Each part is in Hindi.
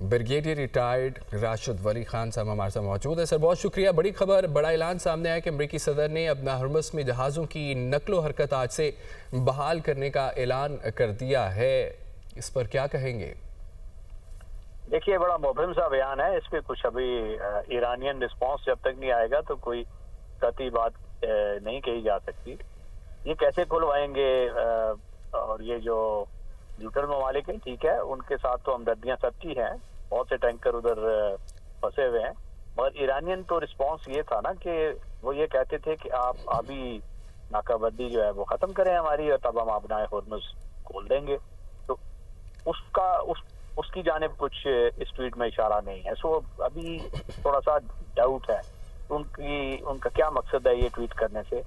ब्रिगेडियर रिटायर्ड राशिद वली खान साहब हमारे साथ मौजूद है। सर बहुत शुक्रिया। बड़ी खबर, बड़ा ऐलान सामने आया कि अमरीकी सदर ने अपना हरमस में जहाज़ों की नकलो हरकत आज से बहाल करने का ऐलान कर दिया है। इस पर क्या कहेंगे? देखिए, बड़ा मुबहिम सा बयान है। इस पे कुछ अभी ईरानियन रिस्पांस जब तक नहीं आएगा तो कोई कतई बात नहीं कही जा सकती। ये कैसे खुलवाएंगे? और ये जो न्यूट्रल ममालिक है, ठीक है, उनके साथ तो हमदर्दियां सबकी हैं, बहुत से टैंकर उधर फंसे हुए हैं, मगर ईरानियन तो रिस्पांस ये था ना कि वो ये कहते थे कि आप अभी नाकाबंदी जो है वो खत्म करें हमारी, और तब हम अपना हॉर्मुज़ खोल देंगे। तो उसकी जानिब कुछ इस ट्वीट में इशारा नहीं है। सो अभी थोड़ा सा डाउट है उनका क्या मकसद है ये ट्वीट करने से।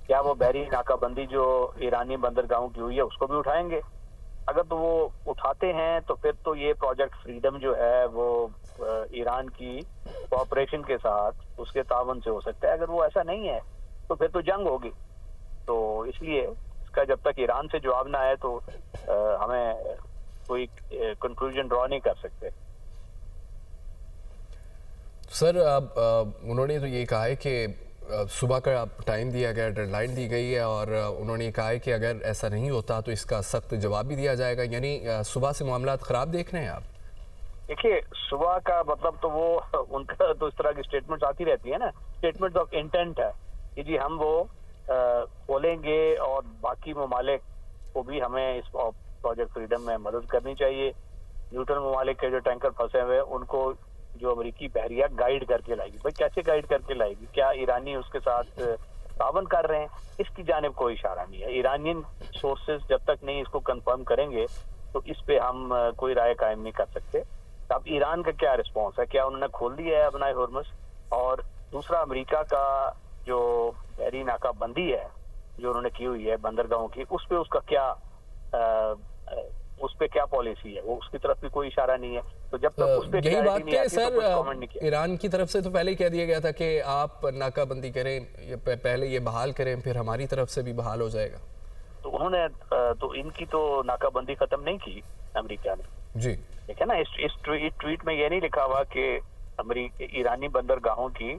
क्या वो बहरी नाकाबंदी जो ईरानी बंदरगाहों की हुई है उसको भी उठाएंगे? अगर तो वो उठाते हैं तो फिर तो ये प्रोजेक्ट फ्रीडम जो है वो ईरान की कोऑपरेशन के साथ, उसके तावन से हो सकता है। अगर वो ऐसा नहीं है तो फिर तो जंग होगी। तो इसलिए इसका जब तक ईरान से जवाब ना आए तो हमें कोई कंक्लूजन ड्रॉ नहीं कर सकते। सर उन्होंने तो ये कहा है कि सुबह का टाइम दिया गया, डेडलाइन दी गई है, और उन्होंने कहा है कि अगर ऐसा नहीं होता तो इसका सख्त जवाब भी दिया जाएगा। यानी सुबह से मामला ख़राब देख रहे हैं आप? देखिए, सुबह का मतलब तो वो उनका तो इस तरह की स्टेटमेंट्स आती रहती है ना, स्टेटमेंट ऑफ इंटेंट है कि जी हम वो खोलेंगे और बाकी ममालिक को भी हमें इस प्रोजेक्ट फ्रीडम में मदद करनी चाहिए। न्यूट्रल ममालिक के जो टैंकर फंसे हुए उनको जो अमेरिकी बहरिया गाइड करके लाएगी। भाई कैसे गाइड करके लाएगी? क्या ईरानी उसके साथ तावन कर रहे हैं? इसकी जानिब कोई इशारा नहीं है। ईरानियन सोर्सेज जब तक नहीं इसको कंफर्म करेंगे तो इस पे हम कोई राय कायम नहीं कर सकते। अब ईरान का क्या रिस्पॉन्स है? क्या उन्होंने खोल दिया है अपना हॉर्मुज़? और दूसरा, अमेरिका का जो बहरी नाकाबंदी है जो उन्होंने की हुई है बंदरगाहों की, उस पे उसका क्या उस पे क्या पॉलिसी है? वो उसकी तरफ भी कोई इशारा नहीं है। तो जब तक उस पे यही बात नहीं आती सर, तो कुछ कमेंट नहीं किया। ईरान की तरफ से तो पहले ही कह दिया गया था कि आप नाकाबंदी करें, पहले ये बहाल करें, फिर हमारी तरफ से भी बहाल हो जाएगा। तो उन्होंने तो इनकी तो नाकाबंदी खत्म नहीं की अमेरिका ने। जी ठीक है ना, इस ट्वीट में ये नहीं लिखा हुआ कि ईरानी बंदरगाहों की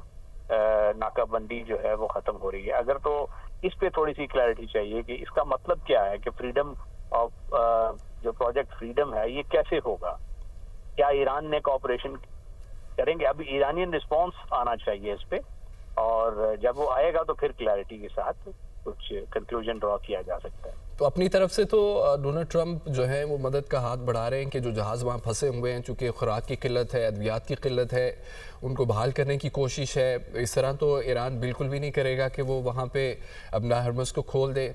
नाकाबंदी जो है वो खत्म हो रही है। अगर तो इस पे थोड़ी सी क्लैरिटी चाहिए कि इसका मतलब क्या है कि फ्रीडम ऑफ जो प्रोजेक्ट फ्रीडम है ये कैसे होगा? क्या ईरान ने कोऑपरेशन करेंगे? अभी ईरानियन रिस्पांस आना चाहिए इस पे, और जब वो आएगा तो फिर क्लैरिटी के साथ कुछ कंक्लूजन ड्रॉ किया जा सकता है। तो अपनी तरफ से तो डोनाल्ड ट्रंप जो है वो मदद का हाथ बढ़ा रहे हैं कि जो जहाज़ वहाँ फंसे हुए हैं, चूँकि खुराक की किल्लत है, अद्वियात की किल्लत है, उनको बहाल करने की कोशिश है। इस तरह तो ईरान बिल्कुल भी नहीं करेगा कि वो वहाँ पे अपना हरमुज़ को खोल दे।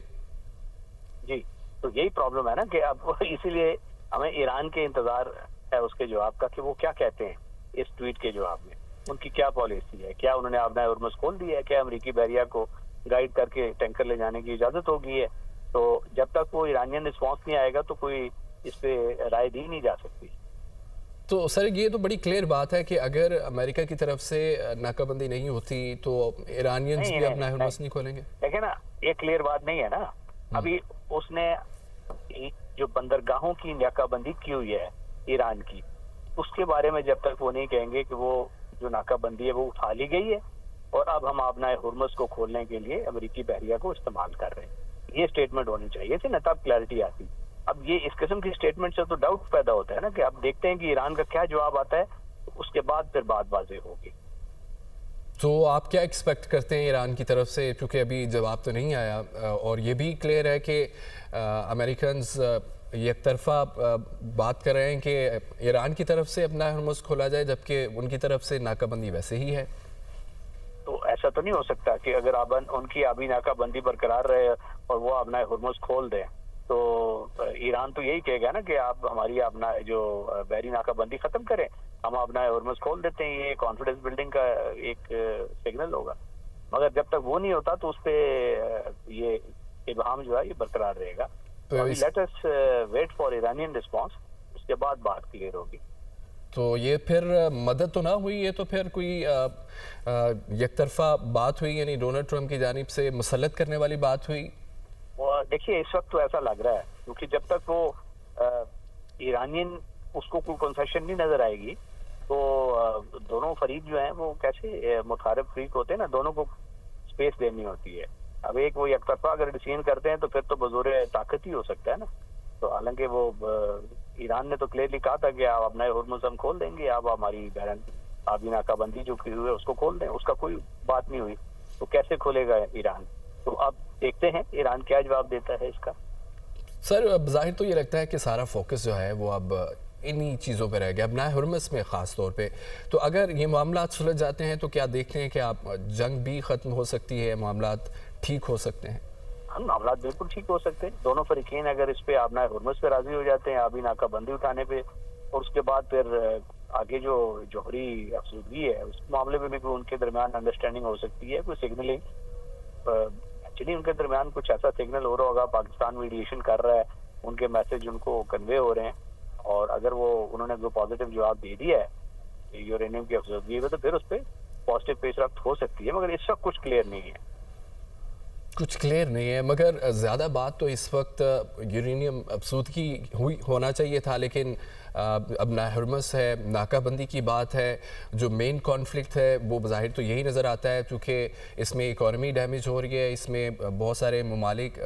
जी, तो यही प्रॉब्लम है ना कि अब इसीलिए हमें ईरान के इंतजार है उसके जवाब का कि वो क्या कहते हैं इस ट्वीट के जवाब में। उनकी क्या पॉलिसी है? क्या उन्होंने अपना हॉर्मुज़ खोल दिया है? क्या अमेरिकी बहरिया को गाइड करके टैंकर ले जाने की इजाजत हो गई है? तो जब तक वो ईरानियन रिस्पॉन्स नहीं आएगा तो कोई इस पे राय दी नहीं जा सकती। तो सर ये तो बड़ी क्लियर बात है कि अगर अमेरिका की तरफ से नाकाबंदी नहीं होती तो ईरानियंस भी अपना हॉर्मुज़ नहीं खोलेंगे। देखिए ना, ये क्लियर बात नहीं है ना। अभी उसने जो बंदरगाहों की नाकाबंदी की हुई है ईरान की, उसके बारे में जब तक वो नहीं कहेंगे कि वो जो नाकाबंदी है वो उठा ली गई है और अब हम अपना हॉर्मुज़ को खोलने के लिए अमेरिकी बहरिया को इस्तेमाल कर रहे हैं, ये स्टेटमेंट होनी चाहिए थी ना, तब क्लैरिटी आती। अब ये इस किस्म की स्टेटमेंट से तो डाउट पैदा होता है ना कि अब देखते हैं कि ईरान का क्या जवाब आता है, तो उसके बाद फिर बात वाज़ेह होगी। तो आप क्या एक्सपेक्ट करते हैं ईरान की तरफ से, क्योंकि अभी जवाब तो नहीं आया, और ये भी क्लियर है कि अमेरिकन्स एक तरफा बात कर रहे हैं कि ईरान की तरफ से अपना हॉर्मुज़ खोला जाए, जबकि उनकी तरफ से नाकाबंदी वैसे ही है। तो ऐसा तो नहीं हो सकता कि अगर उनकी अभी नाकाबंदी बरकरार रहे और वो अपना हॉर्मुज़ खोल दें, तो ईरान तो यही कहेगा ना कि आप हमारी अपना जो बहरी नाकाबंदी खत्म करें, हम अपना हॉर्मुज़ खोल देते हैं। ये कॉन्फिडेंस बिल्डिंग का एक सिग्नल होगा। मगर जब तक वो नहीं होता तो उस पर ये इबहम जो है ये बरकरार रहेगा। तो अभी let us wait for Iranian response, उसके बाद बात क्लियर होगी। तो ये फिर मदद तो ना हुई, ये तो फिर कोई एक तरफा बात हुई, यानी डोनाल्ड ट्रंप की जानिब से मुसल्लत करने वाली बात हुई। देखिए, इस वक्त तो ऐसा लग रहा है क्योंकि जब तक वो ईरानियन उसको कोई कंसेशन नहीं नजर आएगी तो दोनों फरीक जो हैं वो कैसे मुखारिफ फरीक होते हैं ना, दोनों को स्पेस देनी होती है। अब एक वो एकतरफा अगर डिसीजन करते हैं तो फिर तो बजोरे ताकत ही हो सकता है ना। तो हालांकि वो ईरान ने तो क्लियरली कहा था कि आप अपना हुर्मुज़ हम खोल देंगे, आप हमारी बहरन आबी नाकाबंदी जो की हुई है उसको खोल दें, उसका कोई बात नहीं हुई। तो कैसे खोलेगा ईरान? तो अब देखते हैं ईरान क्या जवाब देता है इसका। सर अब जाहिर तो ये लगता है कि सारा फोकस जो है वो अब इन्हीं चीज़ों पे रह गया, अब ना हुर्मुज़ में ख़ास तौर पे। तो अगर ये मामला सुलझ जाते हैं तो क्या देखते हैं कि आप जंग भी ख़त्म हो सकती है, मामला ठीक हो सकते हैं? हम मामला बिल्कुल ठीक हो सकते हैं। दोनों फरीकीन अगर इस पे आबना हुर्मुज़ पे राजी हो जाते हैं, आबी नाकाबंदी उठाने पे, और उसके बाद फिर आगे जो जौहरी अफसरदगी है उस मामले में भी उनके दरमियान अंडरस्टैंडिंग हो सकती है, कोई सिग्नलिंग एक्चुअली उनके दरमियान कुछ ऐसा सिग्नल हो रहा होगा, पाकिस्तान मीडिएशन कर रहा है, उनके मैसेज उनको कन्वे हो रहे हैं, और अगर वो उन्होंने जो पॉजिटिव जवाब दे दिया है यूरेनियम की अफसरदगी में तो फिर उस पर पॉजिटिव पेशरफ्त हो सकती है। मगर इस वक्त कुछ क्लियर नहीं है, कुछ क्लियर नहीं है। मगर ज़्यादा बात तो इस वक्त यूरेनियम अफसूदगी हुई होना चाहिए था, लेकिन अब ना हुर्मुज़ है, नाकाबंदी की बात है। जो मेन कॉन्फ्लिक्ट है वो ज़ाहिर तो यही नज़र आता है, क्योंकि इसमें इकॉनमी डैमेज हो रही है, इसमें बहुत सारे ममालिक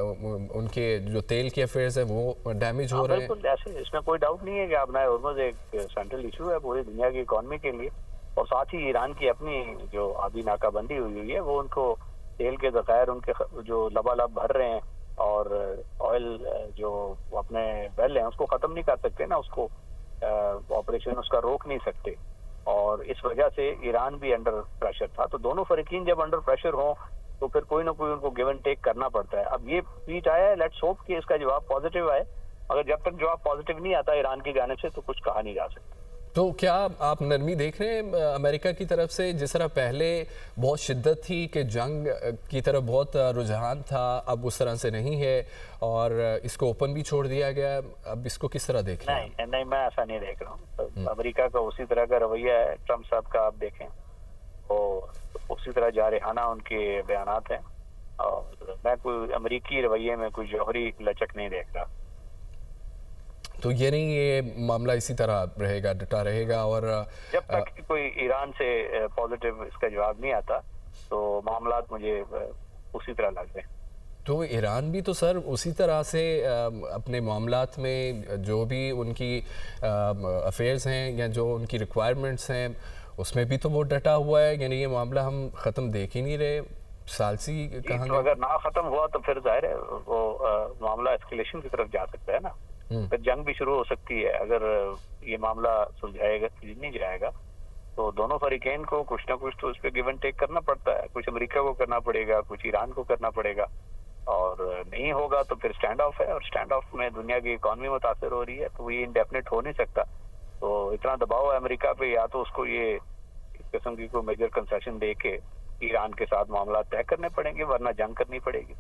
उनके जो तेल के अफेयर्स हैं वो डैमेज हो रहे हैं। बिल्कुल ऐसे इसमें कोई डाउट नहीं है कि अपना हुर्मुज़ एक सेंट्रल इशू है पूरी दुनिया की इकॉनमी के लिए, और साथ ही ईरान की अपनी जो आबी नाकाबंदी हुई है वो उनको तेल के ज़खायर उनके जो लबालब भर रहे हैं, और ऑयल जो अपने वेल हैं उसको ख़त्म नहीं कर सकते ना, उसको ऑपरेशन उसका रोक नहीं सकते, और इस वजह से ईरान भी अंडर प्रेशर था। तो दोनों फरीकीन जब अंडर प्रेशर हों तो फिर कोई ना कोई उनको गिव एंड टेक करना पड़ता है। अब ये ट्वीट आया है, लेट्स होप कि इसका जवाब पॉजिटिव आए, मगर जब तक जवाब पॉजिटिव नहीं आता ईरान की जानिब से तो कुछ कहा नहीं जा सकता। तो क्या आप नरमी देख रहे हैं अमेरिका की तरफ से? जिस तरह पहले बहुत शिद्दत थी कि जंग की तरफ बहुत रुझान था, अब उस तरह से नहीं है और इसको ओपन भी छोड़ दिया गया, अब इसको किस तरह देख रहे हैं? नहीं, मैं ऐसा नहीं देख रहा हूँ। तो अमेरिका का उसी तरह का रवैया है, ट्रम्प साहब का आप देखें तो उसी तरह जारहाना उनके बयानात हैं, और मैं कोई अमेरिकी रवैये में कोई जौहरी लचक नहीं देख रहा। तो ये नहीं, ये मामला इसी तरह रहेगा, डटा रहेगा, और जब तक कोई ईरान से पॉजिटिव इसका जवाब नहीं आता तो मामला मुझे उसी तरह लग रहे हैं। तो ईरान भी तो सर उसी तरह से अपने मामलात में जो भी उनकी अफेयर्स हैं या जो उनकी रिक्वायरमेंट्स हैं उसमें भी तो वो डटा हुआ है, यानी ये मामला हम ख़त्म देख ही नहीं रहे। सालसी कहाँ तो अगर ना ख़त्म हुआ तो फिर जाहिर है वो मामला एस्केलेशन की तरफ जा सकता है ना, फिर जंग भी शुरू हो सकती है। अगर ये मामला सुलझाएगा नहीं जाएगा तो दोनों फरीकैन को कुछ ना कुछ तो उस पर गिव एंड टेक करना पड़ता है, कुछ अमेरिका को करना पड़ेगा, कुछ ईरान को करना पड़ेगा, और नहीं होगा तो फिर स्टैंड ऑफ है, और स्टैंड ऑफ में दुनिया की इकॉनमी मुतासर हो रही है, तो ये इंडेफिनिट हो नहीं सकता। तो इतना दबाव है अमेरिका पे, या तो उसको ये इस किस्म की कोई मेजर कंसेशन दे के ईरान के साथ मामला तय करने पड़ेंगे, वरना जंग करनी पड़ेगी।